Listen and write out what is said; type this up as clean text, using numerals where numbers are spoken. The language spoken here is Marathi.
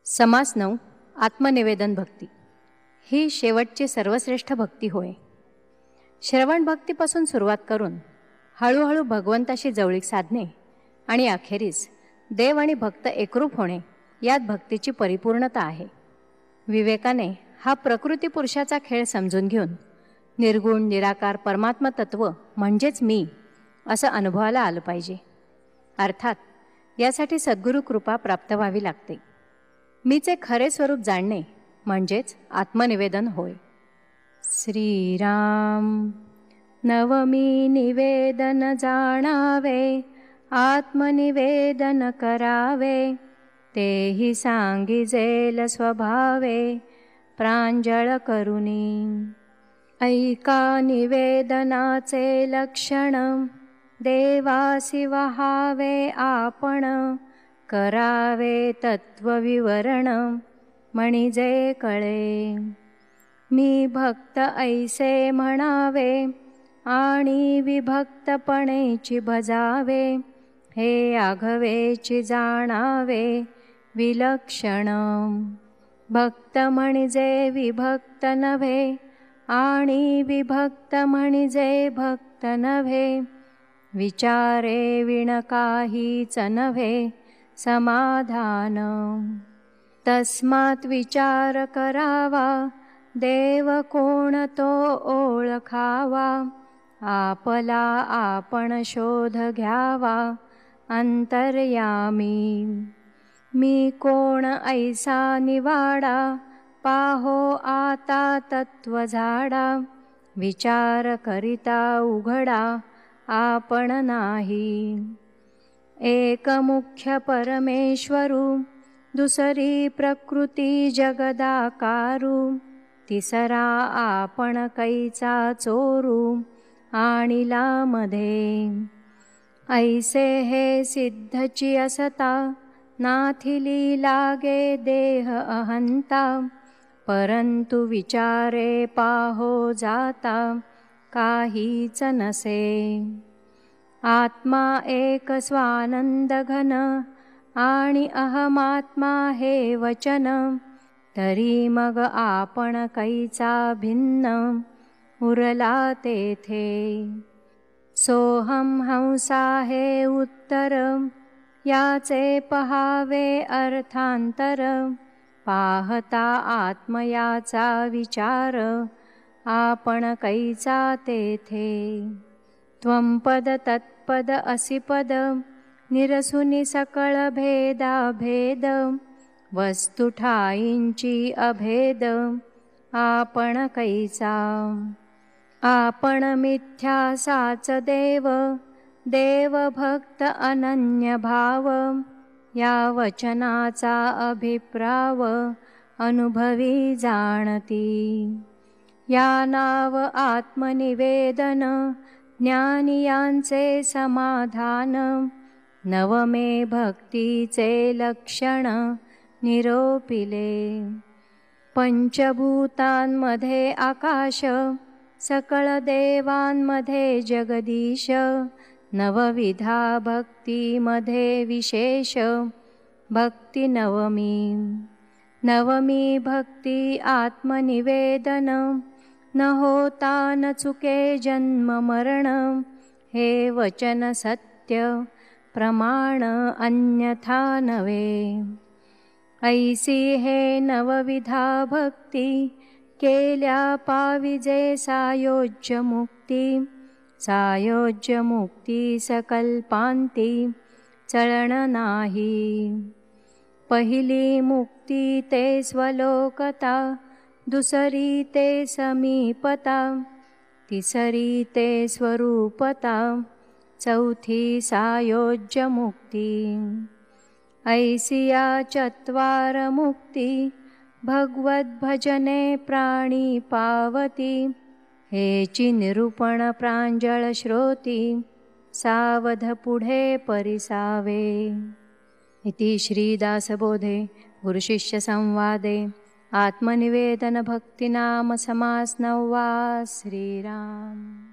समास 9 आत्मनिवेदन भक्ती ही शेवटची सर्वश्रेष्ठ भक्ती होय. श्रवण भक्तीपासून सुरुवात करून हळूहळू भगवंताशी जवळीक साधणे आणि अखेरीस देव आणि भक्त एकरूप होणे यात भक्तीची परिपूर्णता आहे. विवेकाने हा प्रकृती पुरुषाचा खेळ समजून घेऊन निर्गुण निराकार परमात्मा तत्व म्हणजेच मी असं अनुभवाला आलं पाहिजे. अर्थात यासाठी सद्गुरू कृपा प्राप्त व्हावी लागते. मीचे खरे स्वरूप जाणणे म्हणजेच आत्मनिवेदन होय. श्रीराम नवमी निवेदन जाणावे, आत्मनिवेदन करावे, तेही सांगिजेल स्वभावे प्रांजळ करुणी. ऐका निवेदनाचे लक्षण, देवासी वहावे आपण, करावे तत्वविवरण म्हणिजे कळे. मी भक्त ऐसे म्हणावे आणि विभक्तपणेची भजावे, हे आघवेची जाणावे विलक्षण. भक्त म्हणजे विभक्त नव्हे आणि विभक्त म्हणजे भक्त नव्हे, विचारे विण काहीच नव्हे समाधान. तस्मात विचार करावा, देव कोण तो ओळखावा, आपला आपण शोध घ्यावा अंतर्यामी. मी कोण ऐसा निवाडा, पाहो आता तत्व झाडा, विचार करिता उघडा आपण नाही. एक मुख्य परमेश्वरू, दुसरी प्रकृती जगदाकारू, तिसरा आपण कैचा चोरू आणिला मध्ये. ऐसे हे सिद्धची असता, नाथिली लागे देह अहंता, परंतु विचारे पाहो जाता काहीच नसे. आत्मा एक स्वानंद घन आणि अहमात्मा हे वचन, तरी मग आपण कैचा भिन्न उरला तेथे. सोहम हंसा हे उत्तर, याचे पहावे अर्थांतर, पाहता आत्मयाचा विचार आपण कैचा तेथे. त्वंपद तत्पद असिपद, निरसुनी सकळ भेदा भेद, वस्तु ठाईंची अभेद आपण कैचा. आपण मिथ्या साच देव, देव भक्त अनन्य भाव, या वचनाचा अभिप्राव अनुभवी जाणती. या नाव आत्मनिवेदन, ज्ञानियांचे समाधान, नवमे भक्तीचे लक्षण निरोपिले. पंचभूतांमध्ये आकाश, सकळ देवांमध्ये जगदीश, नवविधा भक्तीमध्ये विशेष भक्ती नवमी. नवमी भक्ती आत्मनिवेदन, न होता न चुके जन्म मरण, हे वचन सत्य प्रमाण अन्यथा नवे. ऐसी हे नवविधा भक्ती, केल्या पाविजे सायोज्य मुक्ती. सायोज्य मुक्ती सकल्पांती चलन नाही. पहिली मुक्ती ते स्वलोकता, दुसरी ते समीपता, तिसरी ते स्वरूपता, चौथी सायोज्य मुक्ती. ऐसिया चत्वार मुक्ती, भगवत भजने प्राणी पावती, हेची निरूपण प्रांजळ श्रोती, सावध पुढे परिसावे. इति श्रीदासबोधे गुरुशिष्य संवादे आत्मनिवेदन भक्तिनाम समास 9. श्रीराम.